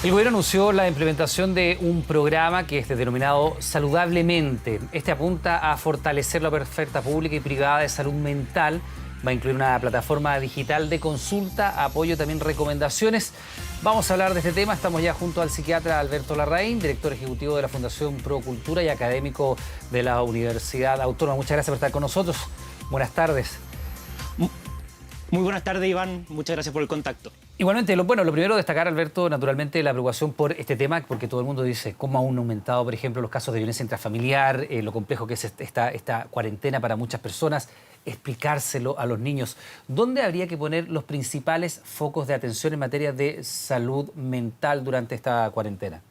El gobierno anunció la implementación de un programa que es denominado Saludablemente. Este apunta a fortalecer la oferta pública y privada de salud mental. Va a incluir una plataforma digital de consulta, apoyo, también recomendaciones. Vamos a hablar de este tema. Estamos ya junto al psiquiatra Alberto Larraín, director ejecutivo de la Fundación Procultura y académico de la Universidad Autónoma. Muchas gracias por estar con nosotros. Buenas tardes. Muy buenas tardes, Iván. Muchas gracias por el contacto. Igualmente, lo primero destacar, Alberto, naturalmente la preocupación por este tema, porque todo el mundo dice cómo aún han aumentado, por ejemplo, los casos de violencia intrafamiliar, lo complejo que es esta cuarentena para muchas personas, explicárselo a los niños. ¿Dónde habría que poner los principales focos de atención en materia de salud mental durante esta cuarentena?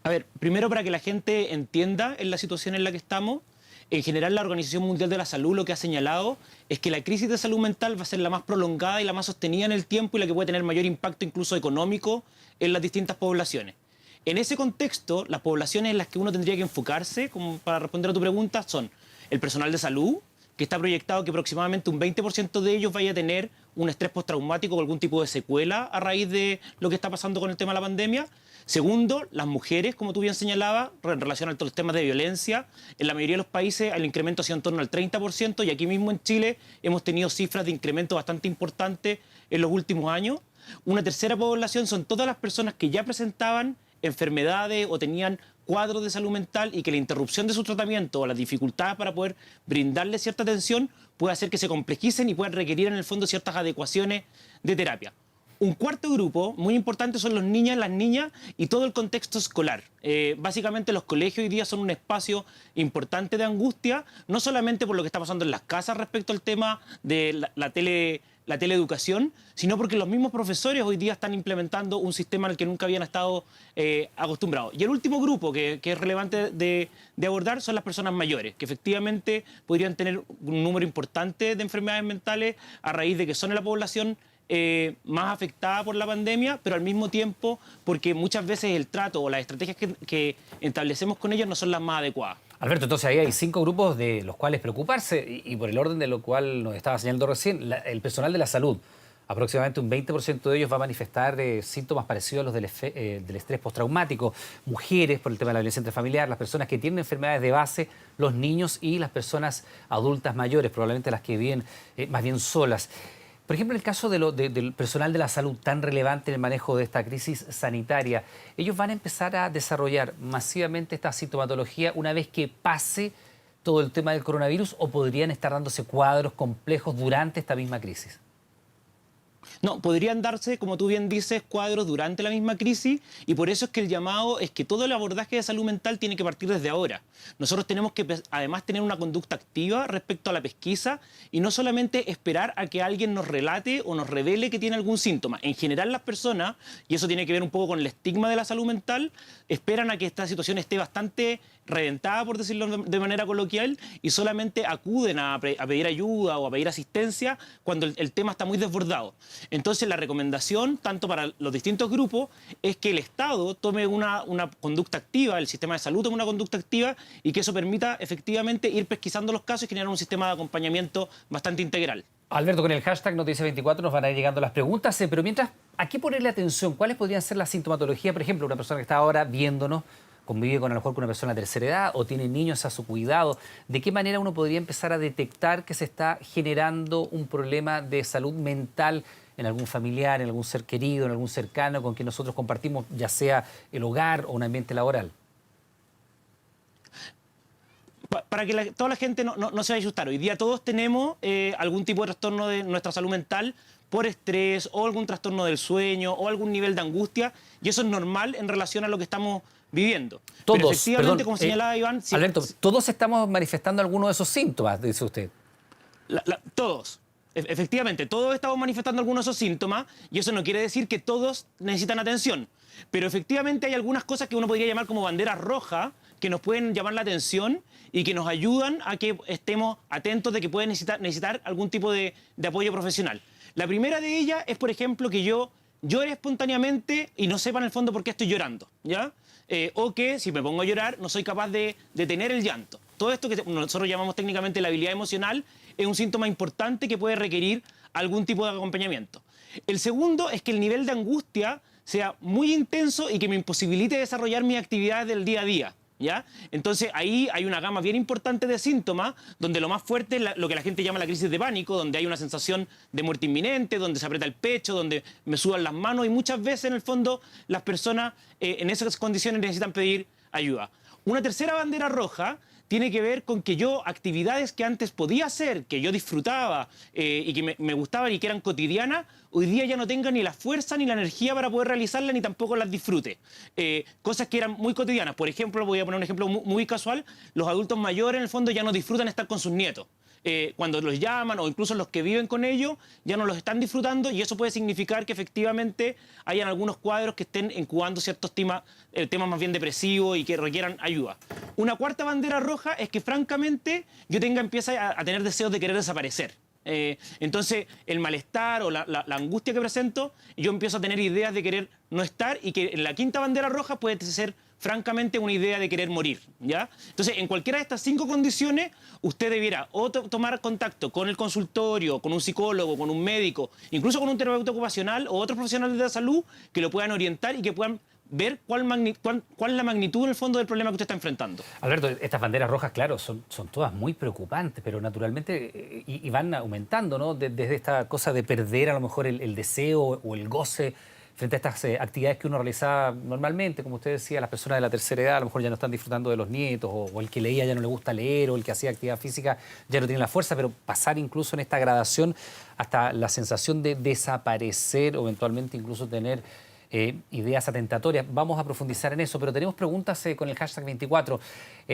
A ver, primero para que la gente entienda en la situación en la que estamos, en general, la Organización Mundial de la Salud lo que ha señalado es que la crisis de salud mental va a ser la más prolongada y la más sostenida en el tiempo y la que puede tener mayor impacto incluso económico en las distintas poblaciones. En ese contexto, las poblaciones en las que uno tendría que enfocarse, como para responder a tu pregunta, son el personal de salud, que está proyectado que aproximadamente un 20% de ellos vaya a tener un estrés postraumático o algún tipo de secuela a raíz de lo que está pasando con el tema de la pandemia. Segundo, las mujeres, como tú bien señalabas, en relación a todos los temas de violencia, en la mayoría de los países el incremento ha sido en torno al 30% y aquí mismo en Chile hemos tenido cifras de incremento bastante importantes en los últimos años. Una tercera población son todas las personas que ya presentaban enfermedades o tenían cuadros de salud mental y que la interrupción de su tratamiento o las dificultades para poder brindarle cierta atención puede hacer que se complejicen y puedan requerir en el fondo ciertas adecuaciones de terapia. Un cuarto grupo muy importante son los niños, las niñas y todo el contexto escolar. Básicamente los colegios hoy día son un espacio importante de angustia, no solamente por lo que está pasando en las casas respecto al tema de la teleeducación, sino porque los mismos profesores hoy día están implementando un sistema al que nunca habían estado acostumbrados. Y el último grupo que es relevante de abordar son las personas mayores, que efectivamente podrían tener un número importante de enfermedades mentales a raíz de que son la población más afectada por la pandemia, pero al mismo tiempo porque muchas veces el trato o las estrategias que establecemos con ellos no son las más adecuadas. Alberto, entonces ahí hay 5 grupos de los cuales preocuparse y por el orden de lo cual nos estaba señalando recién, el personal de la salud. Aproximadamente un 20% de ellos va a manifestar síntomas parecidos a los del estrés postraumático. Mujeres, por el tema de la violencia intrafamiliar, las personas que tienen enfermedades de base, los niños y las personas adultas mayores, probablemente las que viven más bien solas. Por ejemplo, en el caso del personal de la salud tan relevante en el manejo de esta crisis sanitaria, ellos van a empezar a desarrollar masivamente esta sintomatología una vez que pase todo el tema del coronavirus, o podrían estar dándose cuadros complejos durante esta misma crisis. No, podrían darse, como tú bien dices, cuadros durante la misma crisis y por eso es que el llamado es que todo el abordaje de salud mental tiene que partir desde ahora. Nosotros tenemos que además tener una conducta activa respecto a la pesquisa y no solamente esperar a que alguien nos relate o nos revele que tiene algún síntoma. En general las personas, y eso tiene que ver un poco con el estigma de la salud mental, esperan a que esta situación esté bastante reventada, por decirlo de manera coloquial, y solamente acuden a pedir ayuda o a pedir asistencia cuando el tema está muy desbordado. Entonces la recomendación, tanto para los distintos grupos, es que el Estado tome una conducta activa, el sistema de salud tome una conducta activa y que eso permita efectivamente ir pesquisando los casos y generar un sistema de acompañamiento bastante integral. Alberto, con el hashtag Noticia24 nos van a ir llegando las preguntas, pero mientras, ¿a qué ponerle atención? ¿Cuáles podrían ser las sintomatologías? Por ejemplo, una persona que está ahora viéndonos, convive a lo mejor con una persona de tercera edad o tiene niños a su cuidado. ¿De qué manera uno podría empezar a detectar que se está generando un problema de salud mental en algún familiar, en algún ser querido, en algún cercano con quien nosotros compartimos, ya sea el hogar o un ambiente laboral? Para que toda la gente no se vaya a asustar, hoy día todos tenemos algún tipo de trastorno de nuestra salud mental por estrés o algún trastorno del sueño o algún nivel de angustia, y eso es normal en relación a lo que estamos viviendo. Todos, pero efectivamente, perdón, como señalaba Iván... Alberto, todos estamos manifestando alguno de esos síntomas, dice usted. Todos. Efectivamente, todos estamos manifestando algunos de esos síntomas y eso no quiere decir que todos necesitan atención. Pero efectivamente hay algunas cosas que uno podría llamar como banderas rojas que nos pueden llamar la atención y que nos ayudan a que estemos atentos de que pueden necesitar algún tipo de apoyo profesional. La primera de ellas es, por ejemplo, que yo llore espontáneamente y no sepa en el fondo por qué estoy llorando, ¿ya? O que si me pongo a llorar no soy capaz de detener el llanto. Todo esto que nosotros llamamos técnicamente la habilidad emocional es un síntoma importante que puede requerir algún tipo de acompañamiento. El segundo es que el nivel de angustia sea muy intenso y que me imposibilite desarrollar mis actividades del día a día. ¿Ya? Entonces ahí hay una gama bien importante de síntomas, donde lo más fuerte es lo que la gente llama la crisis de pánico, donde hay una sensación de muerte inminente, donde se aprieta el pecho, donde me sudan las manos y muchas veces en el fondo las personas en esas condiciones necesitan pedir ayuda. Una tercera bandera roja tiene que ver con que yo, actividades que antes podía hacer, que yo disfrutaba y que me gustaban y que eran cotidianas, hoy día ya no tenga ni la fuerza ni la energía para poder realizarlas, ni tampoco las disfrute. Cosas que eran muy cotidianas. Por ejemplo, voy a poner un ejemplo muy casual, los adultos mayores en el fondo ya no disfrutan estar con sus nietos. Cuando los llaman o incluso los que viven con ellos ya no los están disfrutando, y eso puede significar que efectivamente hayan algunos cuadros que estén incubando ciertos temas más bien depresivos y que requieran ayuda. Una cuarta bandera roja es que francamente yo empieza a tener deseos de querer desaparecer. Entonces el malestar o la angustia que presento, yo empiezo a tener ideas de querer no estar, y que en la quinta bandera roja puede ser francamente una idea de querer morir, ¿ya? Entonces, en cualquiera de estas 5 condiciones, usted debiera o tomar contacto con el consultorio, con un psicólogo, con un médico, incluso con un terapeuta ocupacional o otros profesionales de la salud que lo puedan orientar y que puedan ver cuál es la magnitud en el fondo del problema que usted está enfrentando. Alberto, estas banderas rojas, claro, son todas muy preocupantes, pero naturalmente y van aumentando, ¿no? Desde esta cosa de perder a lo mejor el deseo o el goce frente a estas actividades que uno realizaba normalmente, como usted decía, las personas de la tercera edad a lo mejor ya no están disfrutando de los nietos, o el que leía ya no le gusta leer, o el que hacía actividad física ya no tiene la fuerza, pero pasar incluso en esta gradación hasta la sensación de desaparecer o eventualmente incluso tener ideas atentatorias. Vamos a profundizar en eso, pero tenemos preguntas con el hashtag 24.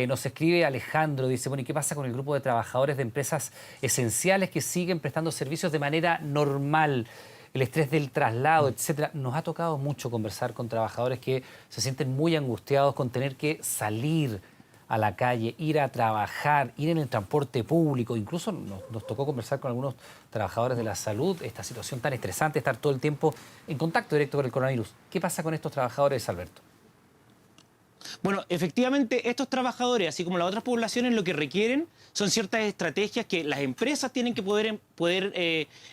Nos escribe Alejandro, dice, bueno, ¿y qué pasa con el grupo de trabajadores de empresas esenciales que siguen prestando servicios de manera normal? El estrés del traslado, etcétera. Nos ha tocado mucho conversar con trabajadores que se sienten muy angustiados con tener que salir a la calle, ir a trabajar, ir en el transporte público. Incluso nos tocó conversar con algunos trabajadores de la salud, esta situación tan estresante, estar todo el tiempo en contacto directo con el coronavirus. ¿Qué pasa con estos trabajadores, Alberto? Bueno, efectivamente, estos trabajadores, así como las otras poblaciones, lo que requieren son ciertas estrategias que las empresas tienen que poder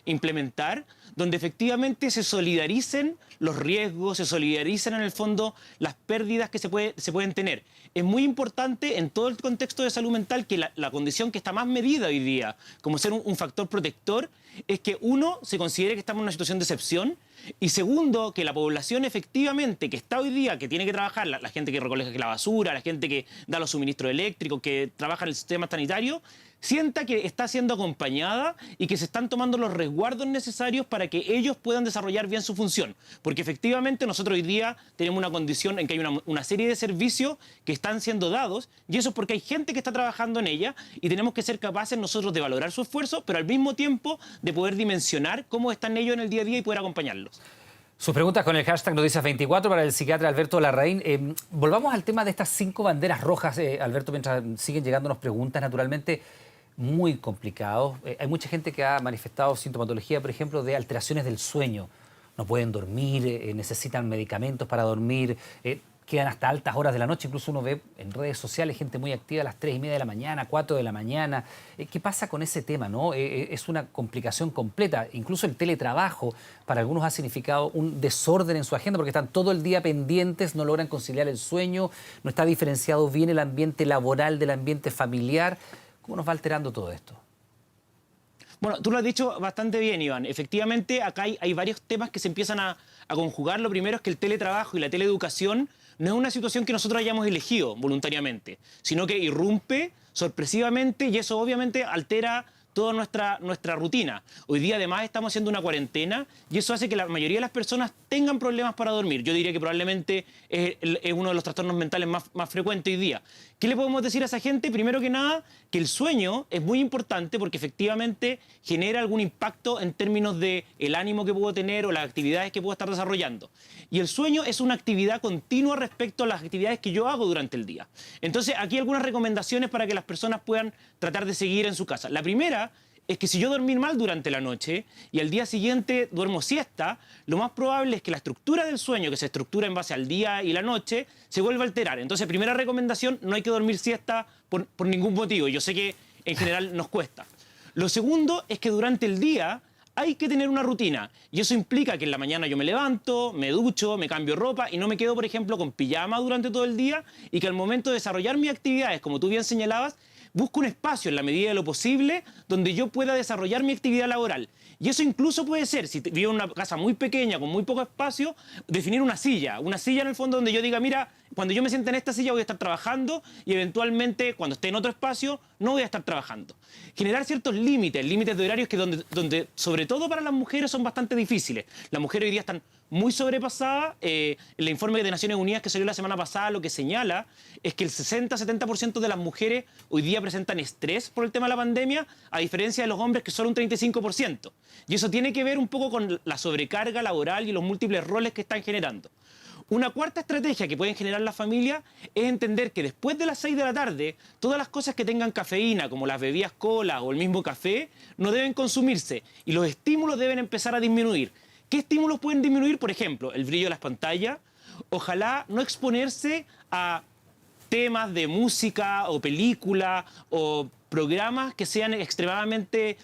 implementar, donde efectivamente se solidaricen los riesgos, se solidaricen en el fondo las pérdidas que se pueden tener. Es muy importante en todo el contexto de salud mental que la condición que está más medida hoy día, como ser un factor protector, es que uno, se considere que estamos en una situación de excepción, y segundo, que la población efectivamente que está hoy día, que tiene que trabajar, la gente que recoge la basura, la gente que da los suministros eléctricos, que trabaja en el sistema sanitario, sienta que está siendo acompañada y que se están tomando los resguardos necesarios para que ellos puedan desarrollar bien su función. Porque efectivamente nosotros hoy día tenemos una condición en que hay una serie de servicios que están siendo dados, y eso es porque hay gente que está trabajando en ella, y tenemos que ser capaces nosotros de valorar su esfuerzo, pero al mismo tiempo de poder dimensionar cómo están ellos en el día a día y poder acompañarlos. Sus preguntas con el hashtag Noticias24 para el psiquiatra Alberto Larraín. Volvamos al tema de estas 5 banderas rojas, Alberto, mientras siguen llegándonos preguntas, naturalmente muy complicados. Hay mucha gente que ha manifestado sintomatología, por ejemplo, de alteraciones del sueño. No pueden dormir, necesitan medicamentos para dormir, quedan hasta altas horas de la noche. Incluso uno ve en redes sociales gente muy activa a las 3:30 de la mañana, 4 de la mañana. ¿Qué pasa con ese tema, no? Es una complicación completa. Incluso el teletrabajo para algunos ha significado un desorden en su agenda porque están todo el día pendientes, no logran conciliar el sueño, no está diferenciado bien el ambiente laboral del ambiente familiar. ¿Cómo nos va alterando todo esto? Bueno, tú lo has dicho bastante bien, Iván. Efectivamente, acá hay varios temas que se empiezan a conjugar. Lo primero es que el teletrabajo y la teleeducación no es una situación que nosotros hayamos elegido voluntariamente, sino que irrumpe sorpresivamente, y eso obviamente altera toda nuestra rutina. Hoy día además estamos haciendo una cuarentena, y eso hace que la mayoría de las personas tengan problemas para dormir. Yo diría que probablemente es uno de los trastornos mentales más frecuentes hoy día. ¿Qué le podemos decir a esa gente? Primero que nada, que el sueño es muy importante porque efectivamente genera algún impacto en términos de el ánimo que puedo tener o las actividades que puedo estar desarrollando. Y el sueño es una actividad continua respecto a las actividades que yo hago durante el día. Entonces, aquí algunas recomendaciones para que las personas puedan tratar de seguir en su casa. La primera es que si yo dormí mal durante la noche y al día siguiente duermo siesta, lo más probable es que la estructura del sueño, que se estructura en base al día y la noche, se vuelva a alterar. Entonces, primera recomendación, no hay que dormir siesta por ningún motivo. Yo sé que en general nos cuesta. Lo segundo es que durante el día hay que tener una rutina. Y eso implica que en la mañana yo me levanto, me ducho, me cambio ropa y no me quedo, por ejemplo, con pijama durante todo el día, y que al momento de desarrollar mis actividades, como tú bien señalabas, busco un espacio en la medida de lo posible donde yo pueda desarrollar mi actividad laboral. Y eso incluso puede ser, si vivo en una casa muy pequeña, con muy poco espacio, definir una silla en el fondo donde yo diga, mira, cuando yo me siente en esta silla voy a estar trabajando y eventualmente cuando esté en otro espacio no voy a estar trabajando. Generar ciertos límites de horarios que donde sobre todo para las mujeres son bastante difíciles. Las mujeres hoy día están muy sobrepasadas. El informe de Naciones Unidas que salió la semana pasada lo que señala es que el 60-70% de las mujeres hoy día presentan estrés por el tema de la pandemia, a diferencia de los hombres que solo un 35%. Y eso tiene que ver un poco con la sobrecarga laboral y los múltiples roles que están generando. Una cuarta estrategia que pueden generar las familias es entender que después de las 6 de la tarde, todas las cosas que tengan cafeína, como las bebidas cola o el mismo café, no deben consumirse y los estímulos deben empezar a disminuir. ¿Qué estímulos pueden disminuir? Por ejemplo, el brillo de las pantallas. Ojalá no exponerse a temas de música o película o programas que sean extremadamente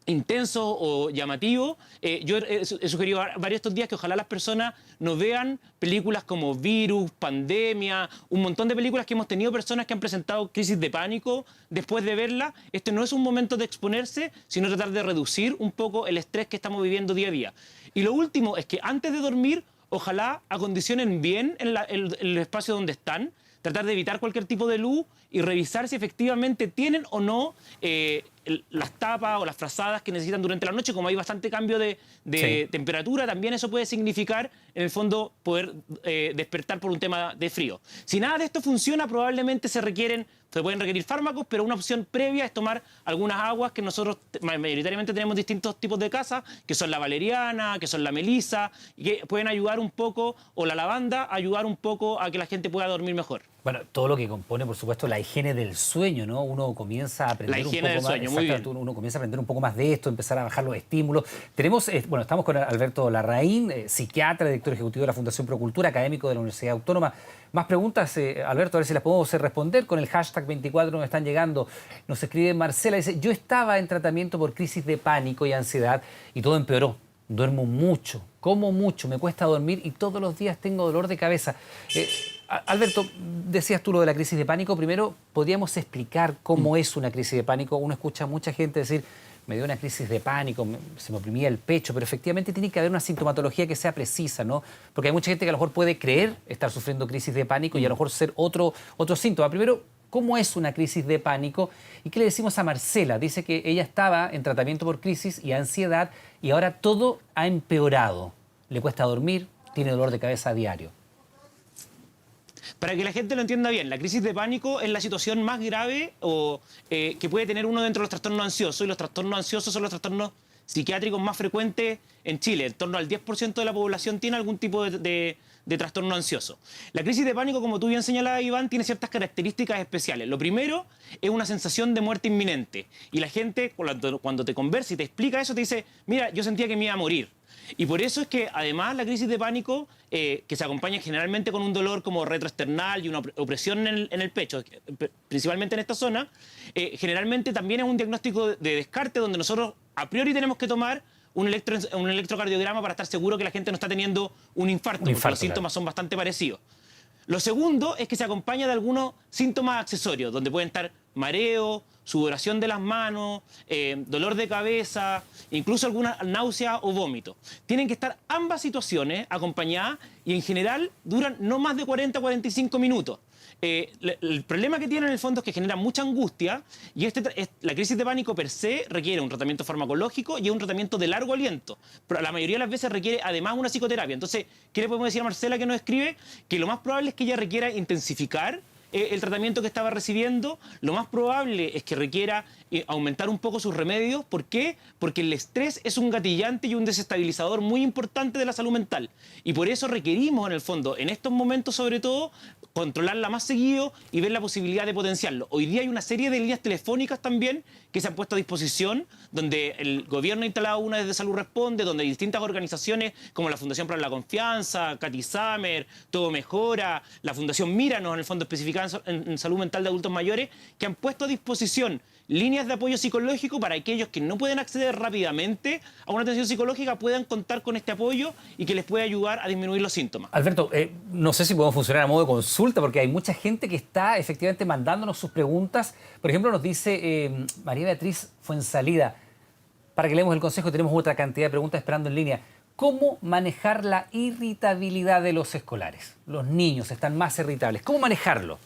intensos o llamativos. Yo he sugerido varios estos días que ojalá las personas no vean películas como Virus, Pandemia, un montón de películas que hemos tenido personas que han presentado crisis de pánico después de verla. Este no es un momento de exponerse, sino tratar de reducir un poco el estrés que estamos viviendo día a día. Y lo último es que antes de dormir, ojalá acondicionen bien el espacio donde están, tratar de evitar cualquier tipo de luz y revisar si efectivamente tienen o no las tapas o las frazadas que necesitan durante la noche. Como hay bastante cambio de temperatura, también eso puede significar, en el fondo, poder despertar por un tema de frío. Si nada de esto funciona, probablemente se pueden requerir fármacos, pero una opción previa es tomar algunas aguas que nosotros mayoritariamente tenemos distintos tipos de casas, que son la valeriana, que son la melisa, y que pueden ayudar un poco, o la lavanda, ayudar un poco a que la gente pueda dormir mejor. Bueno, todo lo que compone, por supuesto, la higiene del sueño, ¿no? Uno comienza a aprender un poco más. Muy bien. Uno comienza a aprender un poco más de esto, empezar a bajar los estímulos. Estamos con Alberto Larraín, psiquiatra, director ejecutivo de la Fundación Procultura, académico de la Universidad Autónoma. Más preguntas, Alberto, a ver si las podemos responder con el hashtag 24, nos están llegando. Nos escribe Marcela, dice, yo estaba en tratamiento por crisis de pánico y ansiedad y todo empeoró. Duermo mucho, como mucho, me cuesta dormir y todos los días tengo dolor de cabeza. Alberto, decías tú lo de la crisis de pánico. Primero, ¿podríamos explicar cómo es una crisis de pánico? Uno escucha a mucha gente decir, me dio una crisis de pánico, se me oprimía el pecho, pero efectivamente tiene que haber una sintomatología que sea precisa, ¿no? Porque hay mucha gente que a lo mejor puede creer estar sufriendo crisis de pánico y a lo mejor ser otro síntoma. Primero, ¿cómo es una crisis de pánico? ¿Y qué le decimos a Marcela? Dice que ella estaba en tratamiento por crisis y ansiedad y ahora todo ha empeorado. Le cuesta dormir, tiene dolor de cabeza a diario. Para que la gente lo entienda bien, la crisis de pánico es la situación más grave que puede tener uno dentro de los trastornos ansiosos, y los trastornos ansiosos son los trastornos psiquiátricos más frecuentes en Chile. En torno al 10% de la población tiene algún tipo de trastorno ansioso. La crisis de pánico, como tú bien señalabas, Iván, tiene ciertas características especiales. Lo primero es una sensación de muerte inminente. Y la gente, cuando te conversa y te explica eso, te dice, mira, yo sentía que me iba a morir. Y por eso es que, además, la crisis de pánico, que se acompaña generalmente con un dolor como retroesternal y una opresión en el pecho, principalmente en esta zona, generalmente también es un diagnóstico de descarte donde nosotros a priori tenemos que tomar un electrocardiograma para estar seguro que la gente no está teniendo un infarto, porque los síntomas son bastante parecidos. Lo segundo es que se acompaña de algunos síntomas accesorios, donde pueden estar mareo, sudoración de las manos, dolor de cabeza, incluso alguna náusea o vómito. Tienen que estar ambas situaciones acompañadas y en general duran no más de 40 a 45 minutos. El problema que tiene en el fondo es que genera mucha angustia y la crisis de pánico per se requiere un tratamiento farmacológico y un tratamiento de largo aliento. Pero la mayoría de las veces requiere además una psicoterapia. Entonces, ¿qué le podemos decir a Marcela que nos escribe? Que lo más probable es que ella requiera intensificar el tratamiento que estaba recibiendo. Lo más probable es que requiera aumentar un poco sus remedios. ¿Por qué? Porque el estrés es un gatillante y un desestabilizador muy importante de la salud mental. Y por eso requerimos, en el fondo, en estos momentos sobre todo, controlarla más seguido y ver la posibilidad de potenciarlo. Hoy día hay una serie de líneas telefónicas también que se han puesto a disposición, donde el gobierno ha instalado una desde Salud Responde, donde distintas organizaciones como la Fundación para la Confianza, Katy Samer, Todo Mejora, la Fundación Míranos, en el fondo especificada en salud mental de adultos mayores, que han puesto a disposición líneas de apoyo psicológico para aquellos que no pueden acceder rápidamente a una atención psicológica puedan contar con este apoyo y que les pueda ayudar a disminuir los síntomas. Alberto, no sé si podemos funcionar a modo de consulta, porque hay mucha gente que está efectivamente mandándonos sus preguntas. Por ejemplo, nos dice María Beatriz Fuensalida, para que leemos el consejo, tenemos otra cantidad de preguntas esperando en línea. ¿Cómo manejar la irritabilidad de los escolares? Los niños están más irritables. ¿Cómo manejarlo?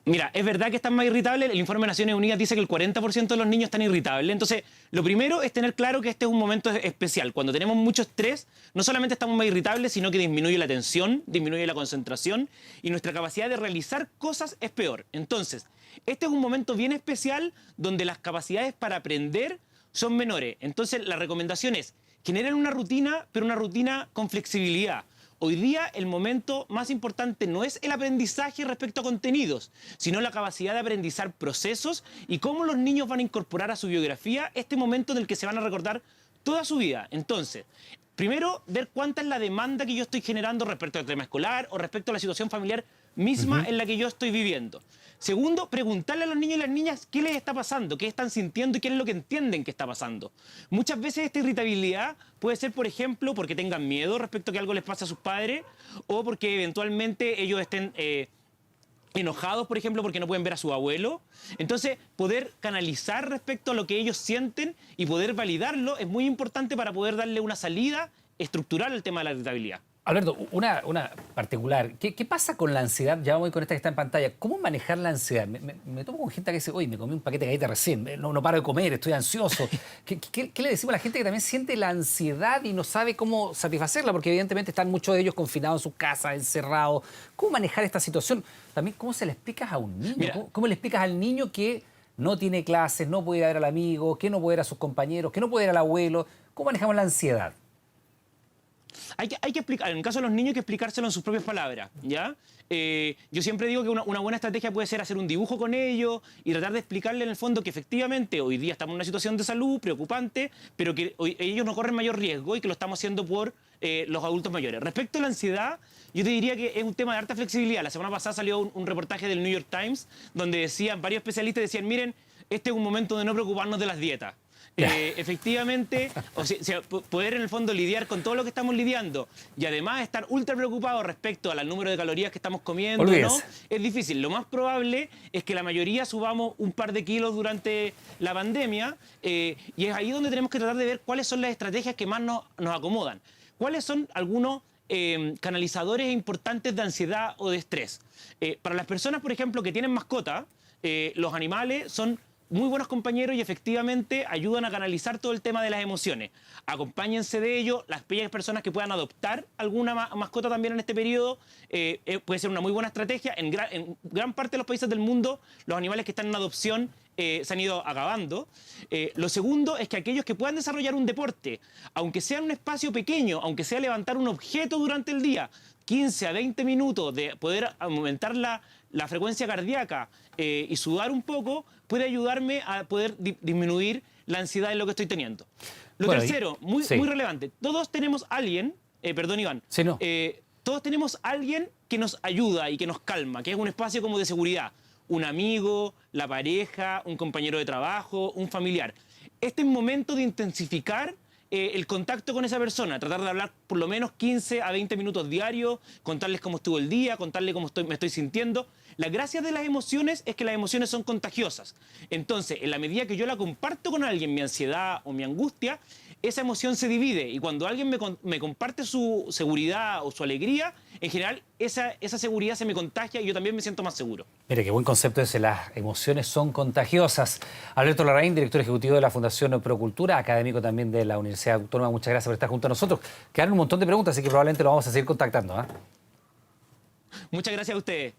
Mira, es verdad que están más irritables. El informe de Naciones Unidas dice que el 40% de los niños están irritables. Entonces, lo primero es tener claro que este es un momento especial. Cuando tenemos mucho estrés, no solamente estamos más irritables, sino que disminuye la atención, disminuye la concentración y nuestra capacidad de realizar cosas es peor. Entonces, este es un momento bien especial donde las capacidades para aprender son menores. Entonces, la recomendación es generar una rutina, pero una rutina con flexibilidad. Hoy día el momento más importante no es el aprendizaje respecto a contenidos, sino la capacidad de aprendizar procesos y cómo los niños van a incorporar a su biografía este momento del que se van a recordar toda su vida. Entonces, primero, ver cuánta es la demanda que yo estoy generando respecto al tema escolar o respecto a la situación familiar misma en la que yo estoy viviendo. Segundo, preguntarle a los niños y las niñas qué les está pasando, qué están sintiendo y qué es lo que entienden que está pasando. Muchas veces esta irritabilidad puede ser, por ejemplo, porque tengan miedo respecto a que algo les pase a sus padres o porque eventualmente ellos estén enojados, por ejemplo, porque no pueden ver a su abuelo. Entonces, poder canalizar respecto a lo que ellos sienten y poder validarlo es muy importante para poder darle una salida estructural al tema de la irritabilidad. Alberto, una particular. ¿Qué pasa con la ansiedad? Ya voy con esta que está en pantalla. ¿Cómo manejar la ansiedad? Me tomo con gente que dice, oye, me comí un paquete de galletas recién, no paro de comer, estoy ansioso. ¿Qué le decimos a la gente que también siente la ansiedad y no sabe cómo satisfacerla? Porque evidentemente están muchos de ellos confinados en sus casas, encerrados. ¿Cómo manejar esta situación? También, ¿cómo se le explicas a un niño? Mira, ¿Cómo le explicas al niño que no tiene clases, no puede ir a ver al amigo, que no puede ir a sus compañeros, que no puede ir al abuelo? ¿Cómo manejamos la ansiedad? Hay que explicar, en el caso de los niños hay que explicárselo en sus propias palabras, ¿ya? Yo siempre digo que una buena estrategia puede ser hacer un dibujo con ellos y tratar de explicarle en el fondo que efectivamente hoy día estamos en una situación de salud preocupante, pero que ellos no corren mayor riesgo y que lo estamos haciendo por los adultos mayores. Respecto a la ansiedad, yo te diría que es un tema de harta flexibilidad. La semana pasada salió un reportaje del New York Times donde decían, varios especialistas decían, miren, este es un momento de no preocuparnos de las dietas. Efectivamente, poder en el fondo lidiar con todo lo que estamos lidiando y además estar ultra preocupados respecto al número de calorías que estamos comiendo, ¿no? Es difícil. Lo más probable es que la mayoría subamos un par de kilos durante la pandemia y es ahí donde tenemos que tratar de ver cuáles son las estrategias que más nos acomodan. ¿Cuáles son algunos canalizadores importantes de ansiedad o de estrés? Para las personas, por ejemplo, que tienen mascota, los animales son muy buenos compañeros y efectivamente ayudan a canalizar todo el tema de las emociones. Acompáñense de ello. Las pequeñas personas que puedan adoptar alguna mascota también en este periodo puede ser una muy buena estrategia. En gran parte de los países del mundo, los animales que están en adopción se han ido acabando. Lo segundo es que aquellos que puedan desarrollar un deporte, aunque sea en un espacio pequeño, aunque sea levantar un objeto durante el día, 15 a 20 minutos de poder aumentar la frecuencia cardíaca y sudar un poco, puede ayudarme a poder disminuir la ansiedad en lo que estoy teniendo. Lo tercero, muy relevante, todos tenemos alguien, perdón Iván, todos tenemos alguien que nos ayuda y que nos calma, que es un espacio como de seguridad. Un amigo, la pareja, un compañero de trabajo, un familiar. Este es momento de intensificar el contacto con esa persona, tratar de hablar por lo menos 15 a 20 minutos diarios, contarles cómo estuvo el día, contarles cómo me estoy sintiendo. La gracia de las emociones es que las emociones son contagiosas. Entonces, en la medida que yo la comparto con alguien, mi ansiedad o mi angustia, esa emoción se divide y cuando alguien me comparte su seguridad o su alegría, en general esa seguridad se me contagia y yo también me siento más seguro. Mire, qué buen concepto ese, las emociones son contagiosas. Alberto Larraín, director ejecutivo de la Fundación Procultura, académico también de la Universidad Autónoma, muchas gracias por estar junto a nosotros. Quedaron un montón de preguntas, así que probablemente lo vamos a seguir contactando, ¿eh? Muchas gracias a ustedes.